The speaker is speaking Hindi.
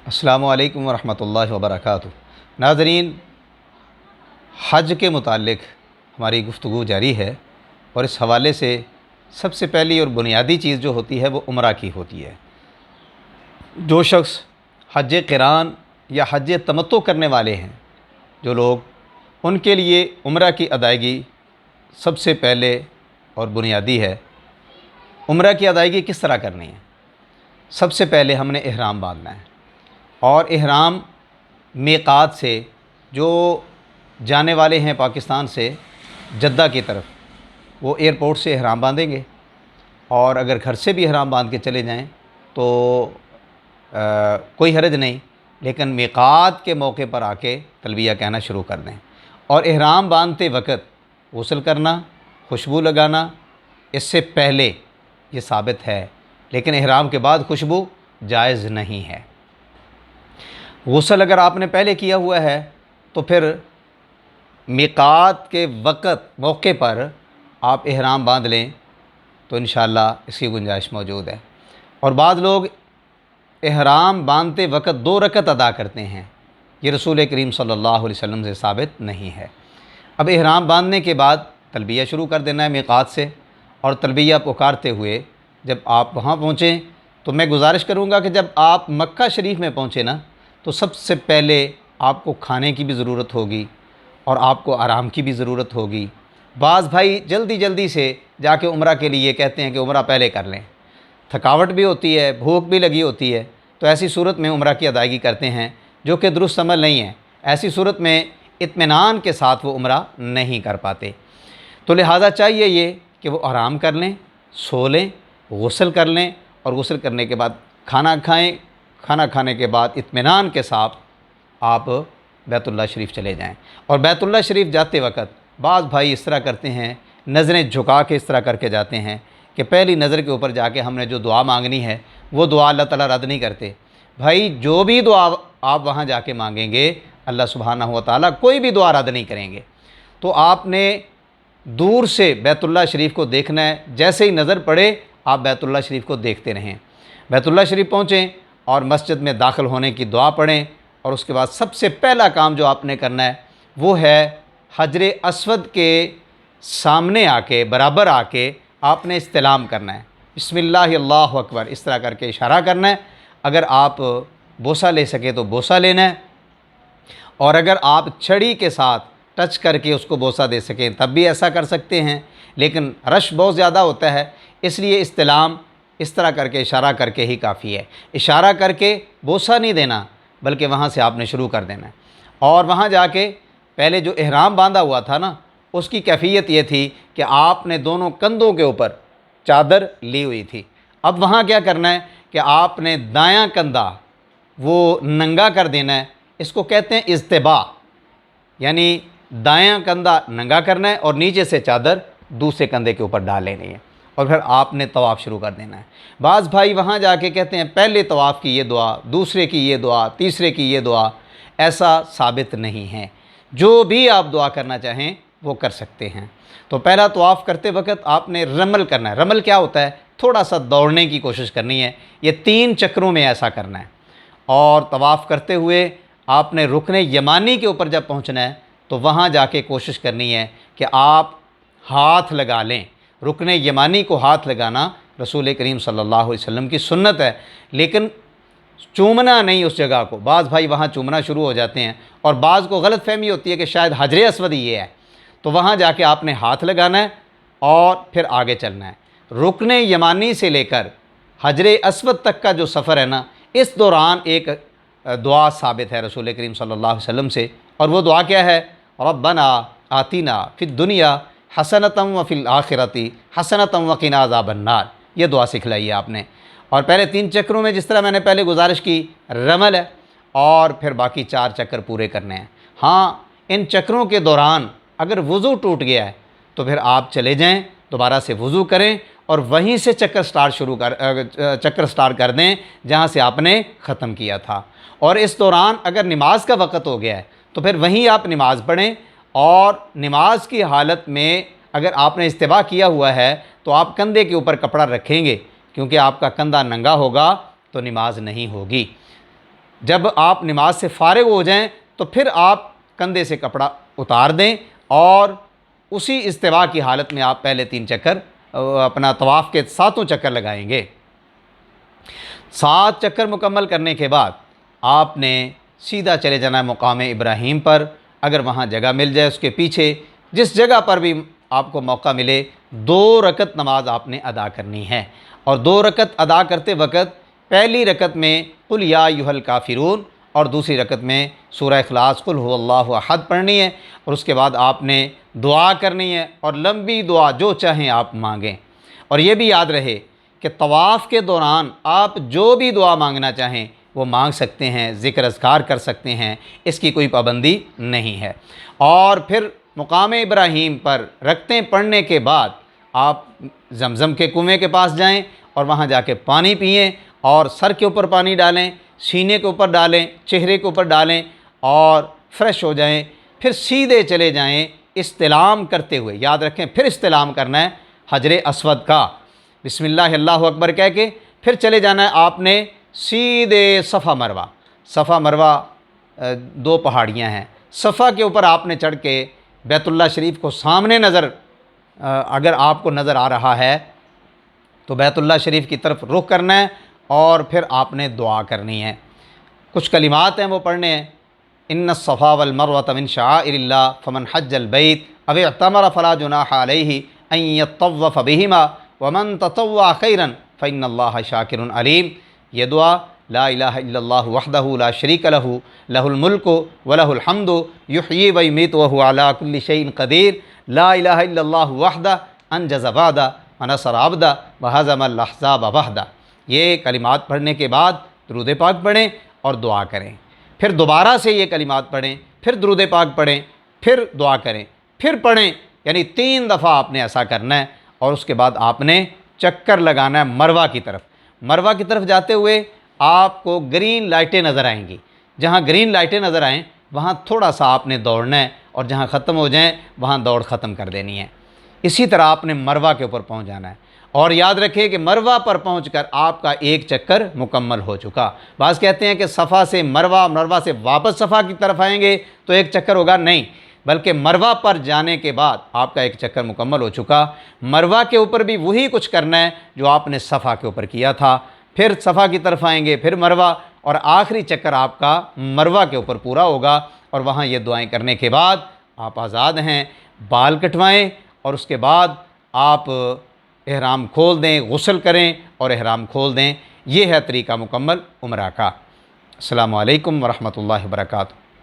अस्सलामु अलैकुम वरहमतुल्लाहि वबरकातुहू। नाज़रीन, हज के मुताल्लिक़ हमारी गुफ्तगू जारी है और इस हवाले से सबसे पहली और बुनियादी चीज़ जो होती है वो उम्रा की होती है। जो शख्स हज क़िरान या हज तमत्तु करने वाले हैं, जो लोग, उनके लिए उम्रा की अदायगी सबसे पहले और बुनियादी है। उम्रा की अदायगी किस तरह करनी है? सबसे पहले हमने इहराम बांधना है और इहराम मीक़ात से, जो जाने वाले हैं पाकिस्तान से जद्दा की तरफ, वो एयरपोर्ट से इहराम बांधेंगे और अगर घर से भी इहराम बांध के चले जाएं तो कोई हरज नहीं, लेकिन मीक़ात के मौके पर आके तलबिया कहना शुरू कर दें। और इहराम बांधते वक़्त गुस्ल करना, खुशबू लगाना इससे पहले ये साबित है, लेकिन इहराम के बाद खुशबू जायज़ नहीं है। गुस्ल अगर आपने पहले किया हुआ है तो फिर मीक़ात के वक़्त मौके पर आप इहराम बांध लें तो इंशाअल्लाह इसकी गुंजाइश मौजूद है। और बाद लोग इहराम बांधते वक़्त 2 रकत अदा करते हैं, ये रसूल करीम सल्लल्लाहु अलैहि वसल्लम से साबित नहीं है। अब इहराम बांधने के बाद तलबिया शुरू कर देना है मीक़ात से, और तलबिया पुकारते हुए जब आप वहाँ पहुँचें तो मैं गुजारिश करूँगा कि जब आप मक्का शरीफ में पहुँचे ना, तो सबसे पहले आपको खाने की भी ज़रूरत होगी और आपको आराम की भी ज़रूरत होगी। बाज़ भाई जल्दी जल्दी से जाके उम्रा के लिए कहते हैं कि उम्रा पहले कर लें, थकावट भी होती है, भूख भी लगी होती है, तो ऐसी सूरत में उम्रा की अदायगी करते हैं जो कि दुरुस्त अमल नहीं है। ऐसी सूरत में इत्मीनान के साथ वो उम्रा नहीं कर पाते। तो लिहाजा चाहिए ये कि वो आराम कर लें, सो लें, गुस्ल कर लें और गुस्ल करने के बाद खाना खाएँ। खाना खाने के बाद इत्मीनान के साथ आप बैतुल्लाह शरीफ चले जाएं। और बैतुल्लाह शरीफ जाते वक़्त बाज़ भाई इस तरह करते हैं, नज़रें झुका के इस तरह करके जाते हैं कि पहली नज़र के ऊपर जाके हमने जो दुआ मांगनी है वो दुआ अल्लाह ताला रद्द नहीं करते। भाई जो भी दुआ आप वहाँ जाके मांगेंगे, अल्लाह सुब्हानहू व तआला कोई भी दुआ रद्द नहीं करेंगे। तो आपने दूर से बैतुल्लाह शरीफ को देखना है, जैसे ही नज़र पड़े आप बैतुल्लाह शरीफ को देखते रहें। बैतुल्लाह शरीफ पहुँचें और मस्जिद में दाखिल होने की दुआ पढ़ें, और उसके बाद सबसे पहला काम जो आपने करना है वो है हजरे अस्वद के सामने आके, बराबर आके आपने इस्तिलाम करना है। बिस्मिल्लाह अल्लाहु अकबर इस तरह करके इशारा करना है। अगर आप बोसा ले सके तो बोसा लेना है, और अगर आप छड़ी के साथ टच करके उसको बोसा दे सकें तब भी ऐसा कर सकते हैं, लेकिन रश बहुत ज़्यादा होता है, इसलिए इस्तिलाम इस तरह करके इशारा करके ही काफ़ी है। इशारा करके बोसा नहीं देना, बल्कि वहाँ से आपने शुरू कर देना है। और वहाँ जाके पहले जो इहराम बांधा हुआ था ना, उसकी कैफियत ये थी कि आपने दोनों कंधों के ऊपर चादर ली हुई थी। अब वहाँ क्या करना है कि आपने दायां कंधा वो नंगा कर देना है। इसको कहते हैं इज्तिबा, यानी दायां कंधा नंगा करना है और नीचे से चादर दूसरे कंधे के ऊपर डाल लेनी है, और फिर आपने तवाफ़ शुरू कर देना है। बाज़ भाई वहाँ जाके कहते हैं पहले तवाफ़ की ये दुआ, दूसरे की ये दुआ, तीसरे की ये दुआ। ऐसा साबित नहीं है। जो भी आप दुआ करना चाहें वो कर सकते हैं। तो पहला तवाफ़ करते वक्त आपने रमल करना है। रमल क्या होता है? थोड़ा सा दौड़ने की कोशिश करनी है। ये 3 चक्रों में ऐसा करना है। और तवाफ़ करते हुए आपने रुकने यमानी के ऊपर जब पहुँचना है तो वहाँ जाके कोशिश करनी है कि आप हाथ लगा लें। रुकने यमानी को हाथ लगाना रसूल करीम सल्लल्लाहु अलैहि वसल्लम की सुन्नत है, लेकिन चूमना नहीं उस जगह को। बाज़ भाई वहाँ चूमना शुरू हो जाते हैं और बाज़ को गलत फहमी होती है कि शायद हजरे अस्वद ये है, तो वहाँ जाके आपने हाथ लगाना है और फिर आगे चलना है। रुकने यमानी से लेकर हजरे अस्वद तक का जो सफ़र है ना, इस दौरान एक दुआ साबित है रसूल करीम सल्लल्लाहु अलैहि वसल्लम से, और वो दुआ क्या है? रब्बना आतिना फिद दुनिया हसनतम व फिल आखिरती हसनतम व क़िना अज़ाबन्नार। ये दुआ सिखलाई है आपने। और पहले 3 चक्रों में, जिस तरह मैंने पहले गुजारिश की, रमल है, और फिर बाकी 4 चक्कर पूरे करने हैं। हाँ, इन चक्रों के दौरान अगर वज़ू टूट गया है तो फिर आप चले जाएं, दोबारा से वज़ू करें और वहीं से चक्कर स्टार्ट कर दें जहाँ से आपने ख़त्म किया था। और इस दौरान अगर नमाज का वक़्त हो गया है तो फिर वहीं आप नमाज़ पढ़ें, और नमाज की हालत में अगर आपने इस्तिबा किया हुआ है तो आप कंधे के ऊपर कपड़ा रखेंगे, क्योंकि आपका कंधा नंगा होगा तो नमाज नहीं होगी। जब आप नमाज से फ़ारिग हो जाएं तो फिर आप कंधे से कपड़ा उतार दें और उसी इस्तिवा की हालत में आप पहले 3 चक्कर अपना तवाफ़ के 7 चक्कर लगाएंगे। 7 चक्कर मुकम्मल करने के बाद आपने सीधा चले जाना है मुकाम इब्राहीम पर। अगर वहाँ जगह मिल जाए, उसके पीछे जिस जगह पर भी आपको मौका मिले, 2 रकत नमाज आपने अदा करनी है। और 2 रकत अदा करते वक़्त पहली रकत में कुल या अय्युहल काफ़िरून और दूसरी रकत में सूरह इखलास कुल हुवल्लाहु अहद पढ़नी है। और उसके बाद आपने दुआ करनी है और लंबी दुआ जो चाहें आप मांगें। और ये भी याद रहे कि तवाफ़ के दौरान आप जो भी दुआ मांगना चाहें वो मांग सकते हैं, ज़िक्र अज़कार कर सकते हैं, इसकी कोई पाबंदी नहीं है। और फिर मुकाम इब्राहीम पर रकतें पढ़ने के बाद आप ज़मज़म के कुएँ के पास जाएं और वहाँ जाके पानी पिएं और सर के ऊपर पानी डालें, सीने के ऊपर डालें, चेहरे के ऊपर डालें और फ्रेश हो जाएं। फिर सीधे चले जाएं इस्तिलाम करते हुए। याद रखें, फिर इस्तिलाम करना है हजर अस्वद का, बिस्मिल्लाह अल्लाहु अकबर कह के फिर चले जाना है आपने सीधे सफ़ा मरवा। सफ़ा मरवा 2 पहाड़ियाँ हैं। सफ़ा के ऊपर आपने चढ़ के बैतुल्लाह शरीफ को सामने नज़र, अगर आपको नज़र आ रहा है तो बैतुल्लाह शरीफ की तरफ रुख करना है और फिर आपने दुआ करनी है। कुछ कलिमात हैं वो पढ़ने हैं। इन्न सफ़ा वल मरवत मिन शाइरिल्लाह फमन हज्जल बैत अव इअतमर फला जुनाह अलैहि अन यतव्वफ़ बिहिमा वमन ततव्वा खैरन फ़इन्नल्लाह शाकिरुन अलीम। ये दुआ ला इलाहा इल्लल्लाहु वहदहु ला शरीक लहु लहुल मुल्कु व लहुल हम्दु युहयी व युमीतु व हुवा अला कुल्लि शैइन क़दीर। ला इलाहा इल्लल्लाहु वहदहु अनजज़ वअदा व नसर अब्दा व हज़मल अहज़ाब वहदा। ये कलिमात पढ़ने के बाद दुरूद पाक पढ़ें और दुआ करें। फिर दोबारा से ये कलिमात पढ़ें, फिर दुरूद पाक पढ़ें, फिर दुआ करें, फिर पढ़ें, यानी 3 दफ़ा आपने ऐसा करना है। और उसके बाद आपने चक्कर लगाना है मरवा की तरफ। मरवा की तरफ जाते हुए आपको ग्रीन लाइटें नज़र आएंगी। जहाँ ग्रीन लाइटें नज़र आएँ वहाँ थोड़ा सा आपने दौड़ना है और जहाँ ख़त्म हो जाएँ वहाँ दौड़ ख़त्म कर देनी है। इसी तरह आपने मरवा के ऊपर पहुँच जाना है। और याद रखें कि मरवा पर पहुंचकर आपका 1 चक्कर मुकम्मल हो चुका। बाज़ कहते हैं कि सफ़ा से मरवा, मरवा से वापस सफ़ा की तरफ आएंगे तो 1 चक्कर होगा, नहीं, बल्कि मरवा पर जाने के बाद आपका 1 चक्कर मुकम्मल हो चुका। मरवा के ऊपर भी वही कुछ करना है जो आपने सफ़ा के ऊपर किया था। फिर सफ़ा की तरफ आएंगे, फिर मरवा, और आखिरी चक्कर आपका मरवा के ऊपर पूरा होगा। और वहाँ ये दुआएँ करने के बाद आप आज़ाद हैं। बाल कटवाएँ और उसके बाद आप एहराम खोल दें, गुस्ल करें और एहराम खोल दें। ये है तरीका मुकम्मल उम्रा का। अस्सलामु अलैकुम व रहमतुल्लाहि व बरकातुहू।